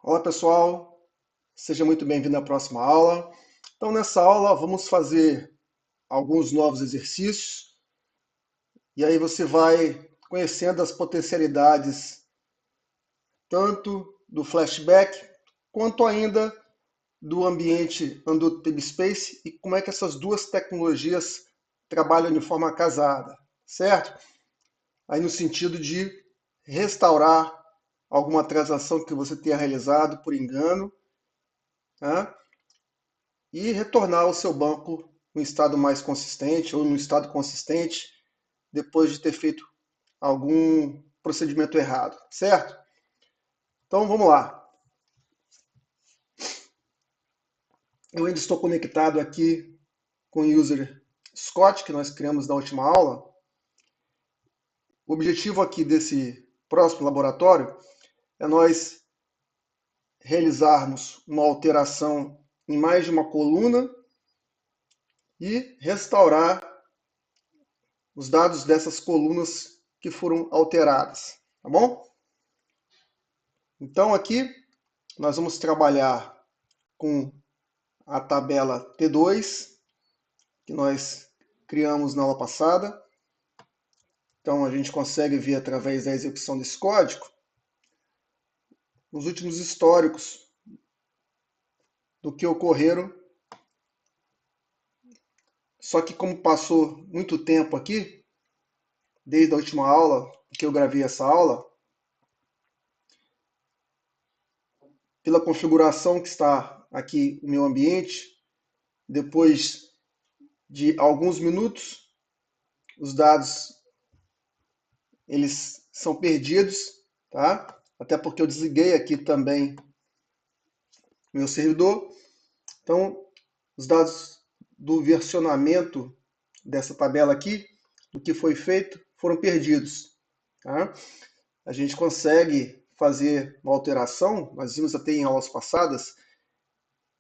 Olá pessoal, seja muito bem-vindo à próxima aula. Então nessa aula vamos fazer alguns novos exercícios e aí você vai conhecendo as potencialidades tanto do flashback quanto ainda do ambiente Undo Space e como é que essas duas tecnologias trabalham de forma casada, certo? Aí no sentido de restaurar alguma transação que você tenha realizado por engano, tá? E retornar ao seu banco em estado mais consistente ou no estado consistente depois de ter feito algum procedimento errado, certo? Então vamos lá. Eu ainda estou conectado aqui com o user Scott, que nós criamos na última aula. O objetivo aqui desse próximo laboratório é nós realizarmos uma alteração em mais de uma coluna e restaurar os dados dessas colunas que foram alteradas, tá bom? Então aqui nós vamos trabalhar com a tabela T2, que nós criamos na aula passada. Então a gente consegue ver através da execução desse código os últimos históricos do que ocorreram. Só que como passou muito tempo aqui, desde a última aula que eu gravei essa aula, pela configuração que está aqui no meu ambiente, depois de alguns minutos, os dados eles são perdidos, tá? Até porque eu desliguei aqui também meu servidor. Então, os dados do versionamento dessa tabela aqui, do que foi feito, foram perdidos, tá? A gente consegue fazer uma alteração, nós vimos até em aulas passadas,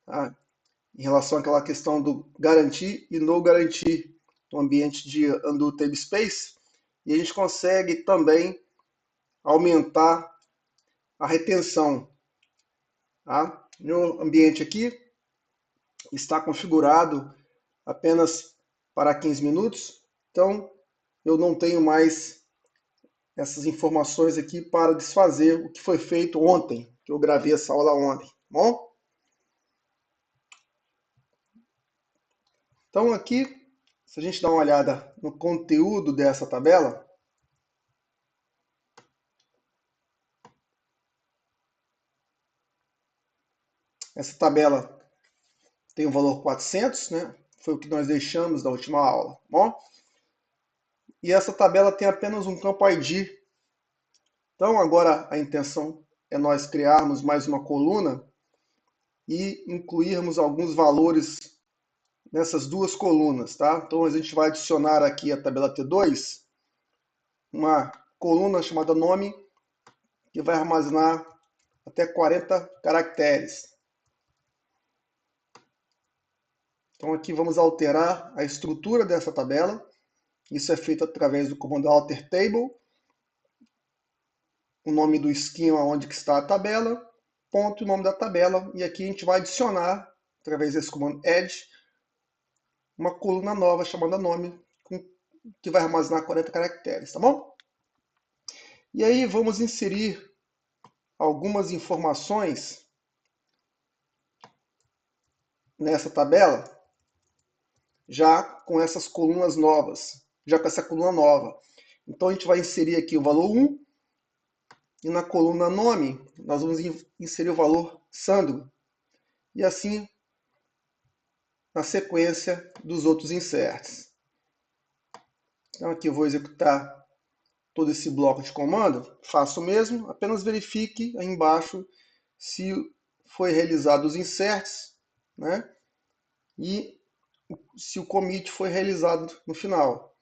tá? Em relação àquela questão do garantir e não garantir no ambiente de Undo Space, e a gente consegue também aumentar a retenção. Tá? Meu ambiente aqui está configurado apenas para 15 minutos, então eu não tenho mais essas informações aqui para desfazer o que foi feito ontem, que eu gravei essa aula ontem, tá bom? Então aqui, se a gente dá uma olhada no conteúdo dessa tabela, essa tabela tem o valor 400, né? Foi o que nós deixamos da última aula, tá bom? E essa tabela tem apenas um campo ID. Então agora a intenção é nós criarmos mais uma coluna e incluirmos alguns valores nessas duas colunas, tá? Então a gente vai adicionar aqui a tabela T2, uma coluna chamada nome, que vai armazenar até 40 caracteres. Então aqui vamos alterar a estrutura dessa tabela. Isso é feito através do comando alter table, o nome do esquema onde que está a tabela, ponto e o nome da tabela, e aqui a gente vai adicionar, através desse comando add, uma coluna nova chamada nome, que vai armazenar 40 caracteres, tá bom? E aí vamos inserir algumas informações nessa tabela, já com essas colunas novas, já com essa coluna nova. Então a gente vai inserir aqui o valor 1, e na coluna nome nós vamos inserir o valor Sandro, e assim na sequência dos outros inserts. Então aqui eu vou executar todo esse bloco de comando, faço o mesmo, apenas verifique aí embaixo se foi realizado os inserts, né? E se o commit foi realizado no final.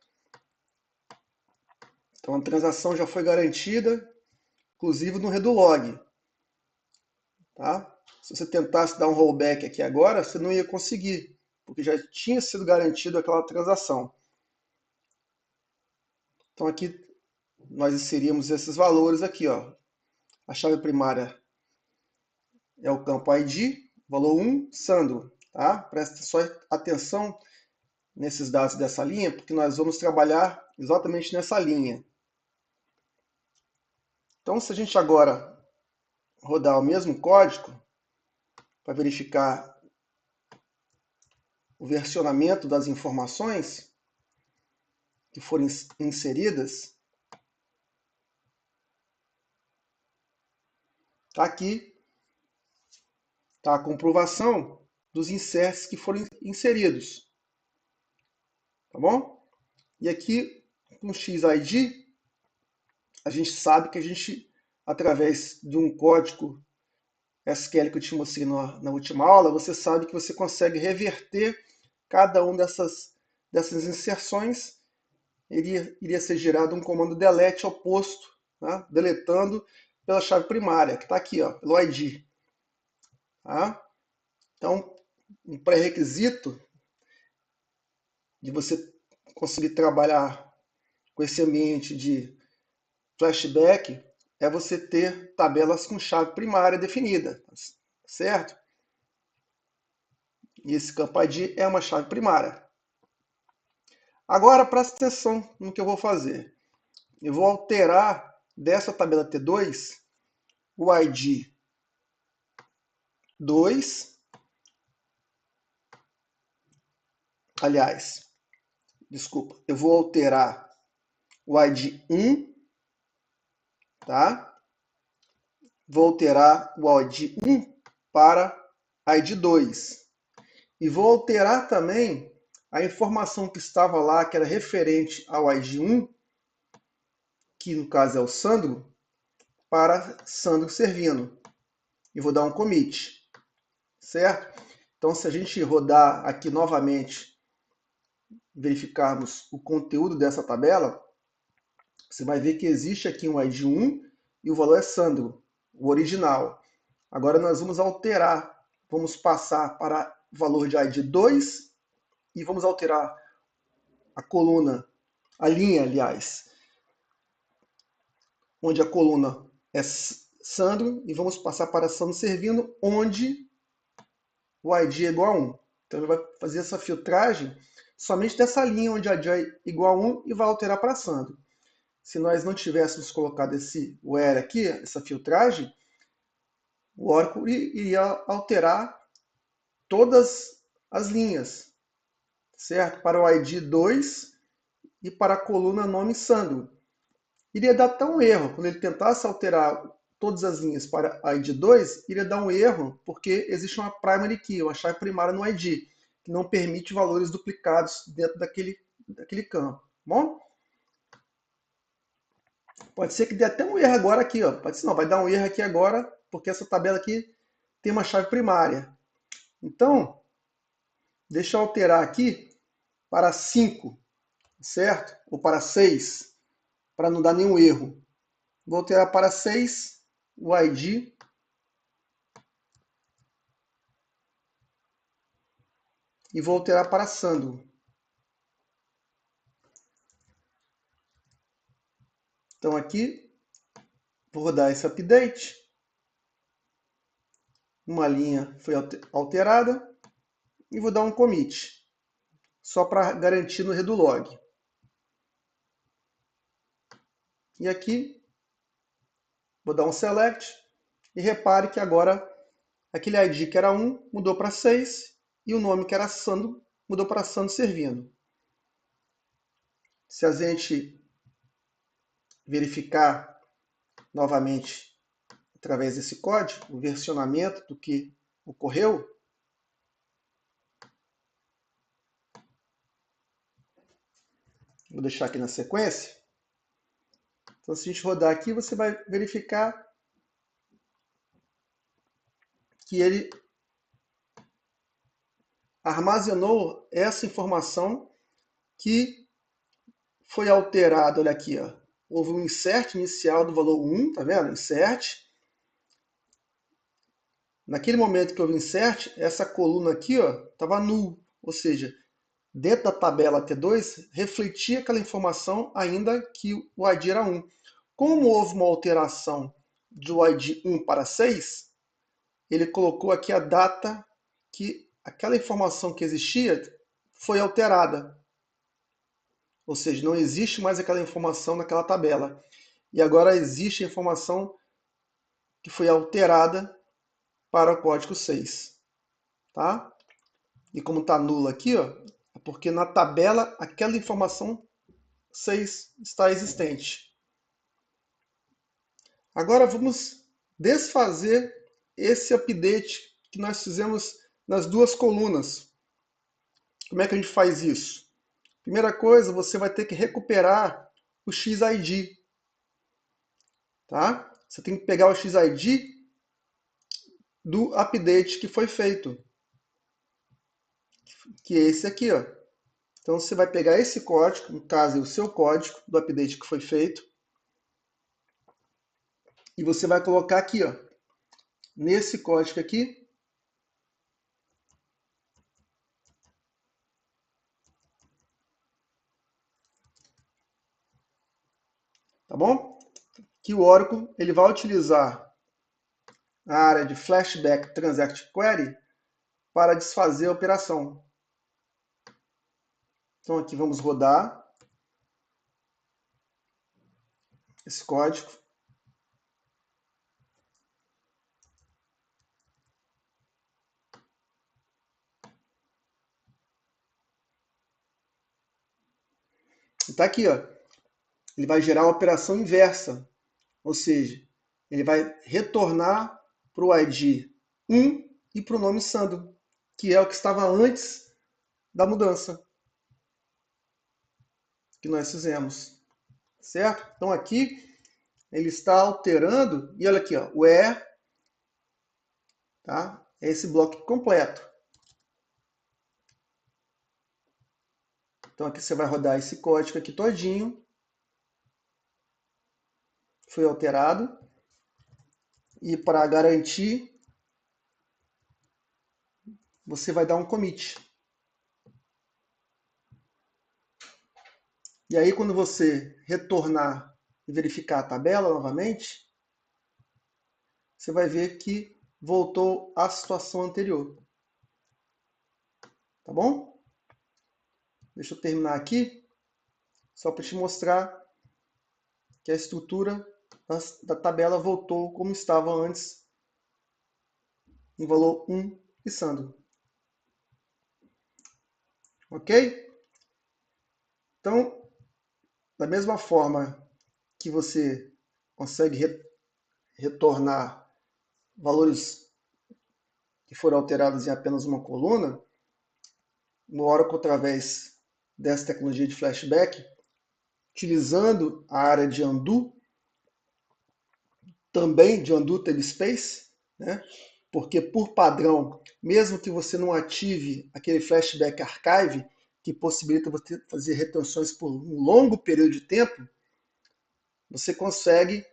Então a transação já foi garantida, inclusive no redo log. Tá? Se você tentasse dar um rollback aqui agora, você não ia conseguir, porque já tinha sido garantido aquela transação. Então aqui nós inserimos esses valores aqui, ó. A chave primária é o campo ID, valor 1, Sandro. Tá? Presta só atenção nesses dados dessa linha, porque nós vamos trabalhar exatamente nessa linha. Então, se a gente agora rodar o mesmo código, para verificar o versionamento das informações que foram inseridas, está aqui, está a comprovação dos inserts que foram inseridos. Tá bom? E aqui, com o XID, a gente sabe que a gente, através de um código SQL que eu te mostrei na última aula, você sabe que você consegue reverter cada uma dessas inserções. Iria ser gerado um comando delete oposto, tá? Deletando pela chave primária, que está aqui, ó, pelo ID. Tá? Então, um pré-requisito de você conseguir trabalhar com esse ambiente de flashback é você ter tabelas com chave primária definida, certo? E esse campo ID é uma chave primária. Agora, presta atenção no que eu vou fazer. Eu vou alterar dessa tabela T2 o ID 2. Aliás, desculpa, eu vou alterar o ID 1, tá? Vou alterar o ID 1 para ID 2. E vou alterar também a informação que estava lá, que era referente ao ID 1, que no caso é o Sandro, para Sandro Servino. E vou dar um commit, certo? Então, se a gente rodar aqui novamente, verificarmos o conteúdo dessa tabela, você vai ver que existe aqui um ID 1 e o valor é Sandro, o original. Agora nós vamos alterar, vamos passar para o valor de ID 2 e vamos alterar a coluna, a linha, aliás, onde a coluna é Sandro, e vamos passar para Sandro Servino, onde o ID é igual a 1. Então ele vai fazer essa filtragem somente dessa linha onde a ID é igual a 1 e vai alterar para Sandro. Se nós não tivéssemos colocado esse where aqui, essa filtragem, o Oracle iria alterar todas as linhas, certo? Para o ID 2 e para a coluna nome Sandro. Iria dar até um erro. Quando ele tentasse alterar todas as linhas para ID 2, iria dar um erro, porque existe uma primary key, uma chave primária no ID, que não permite valores duplicados dentro daquele campo. Bom? Pode ser que dê até um erro agora aqui, ó. Pode ser não, vai dar um erro aqui agora, porque essa tabela aqui tem uma chave primária. Então, deixa eu alterar aqui para 5, certo? Ou para 6, para não dar nenhum erro. Vou alterar para 6 o ID. E vou alterar para Sandro. Então aqui, vou rodar esse update. Uma linha foi alterada. E vou dar um commit. Só para garantir no redo log. E aqui, vou dar um select. E repare que agora, aquele ID que era 1 mudou para 6. E o nome que era Sandro mudou para Sandro Servino. Se a gente verificar novamente, através desse código, o versionamento do que ocorreu, vou deixar aqui na sequência. Então, se a gente rodar aqui, você vai verificar que ele armazenou essa informação que foi alterada. Olha aqui, ó. Houve um insert inicial do valor 1, tá vendo? Insert. Naquele momento que houve insert, essa coluna aqui estava null, ou seja, dentro da tabela T2, refletia aquela informação ainda que o ID era 1. Como houve uma alteração do ID 1 para 6, ele colocou aqui a data que aquela informação que existia foi alterada. Ou seja, não existe mais aquela informação naquela tabela. E agora existe a informação que foi alterada para o código 6. Tá? E como está nula aqui, ó, é porque na tabela aquela informação 6 está existente. Agora vamos desfazer esse update que nós fizemos nas duas colunas. Como é que a gente faz isso? Primeira coisa, você vai ter que recuperar o XID. Tá? Você tem que pegar o XID do update que foi feito, que é esse aqui, ó. Então você vai pegar esse código, no caso é o seu código do update que foi feito, e você vai colocar aqui, ó, nesse código aqui, tá bom? Que o Oracle ele vai utilizar a área de Flashback Transact Query para desfazer a operação. Então aqui vamos rodar esse código. Está aqui, ó. Ele vai gerar uma operação inversa, ou seja, ele vai retornar para o ID 1 e para o nome Sandro, que é o que estava antes da mudança que nós fizemos, certo? Então aqui ele está alterando, e olha aqui, ó, o where, tá? É esse bloco completo. Então aqui você vai rodar esse código aqui todinho, foi alterado, e para garantir, você vai dar um commit. E aí quando você retornar e verificar a tabela novamente, você vai ver que voltou à situação anterior. Tá bom? Deixa eu terminar aqui, só para te mostrar que a estrutura da tabela voltou como estava antes, em valor 1 e Sandro. Ok? Então, da mesma forma que você consegue retornar valores que foram alterados em apenas uma coluna, no Oracle, através dessa tecnologia de flashback, utilizando a área de undo, também de undo table space, né? Porque por padrão, mesmo que você não ative aquele flashback archive, que possibilita você fazer retenções por um longo período de tempo, você consegue,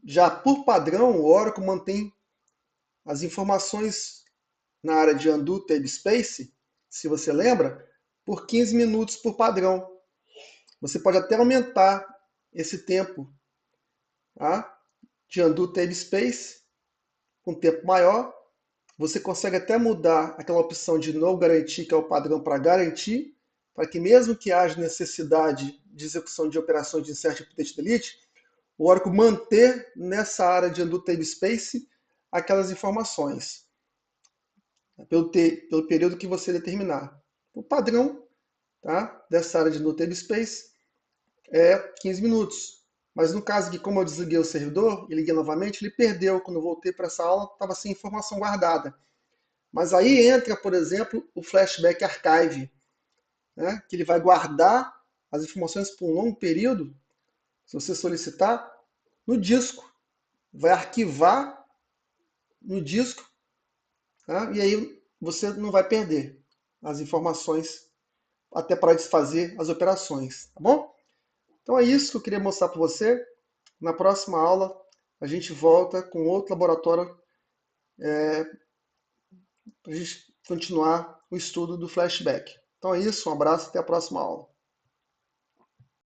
já por padrão, o Oracle mantém as informações na área de undo table space, se você lembra, por 15 minutos por padrão. Você pode até aumentar esse tempo, tá? De undo table space com tempo maior. Você consegue até mudar aquela opção de no guarantee, que é o padrão, para garantir, para que mesmo que haja necessidade de execução de operações de insert, update, delete, o Oracle manter nessa área de undo table space aquelas informações, pelo período que você determinar. O padrão, tá, dessa área de undo table space é 15 minutos. Mas no caso que, como eu desliguei o servidor e liguei novamente, ele perdeu. Quando eu voltei para essa aula, estava sem informação guardada. Mas aí entra, por exemplo, o Flashback Archive, né, que ele vai guardar as informações por um longo período, se você solicitar, no disco. Vai arquivar no disco, tá, e aí você não vai perder as informações até para desfazer as operações, tá bom? Então é isso que eu queria mostrar para você. Na próxima aula, a gente volta com outro laboratório para a gente continuar o estudo do flashback. Então é isso, um abraço, até a próxima aula.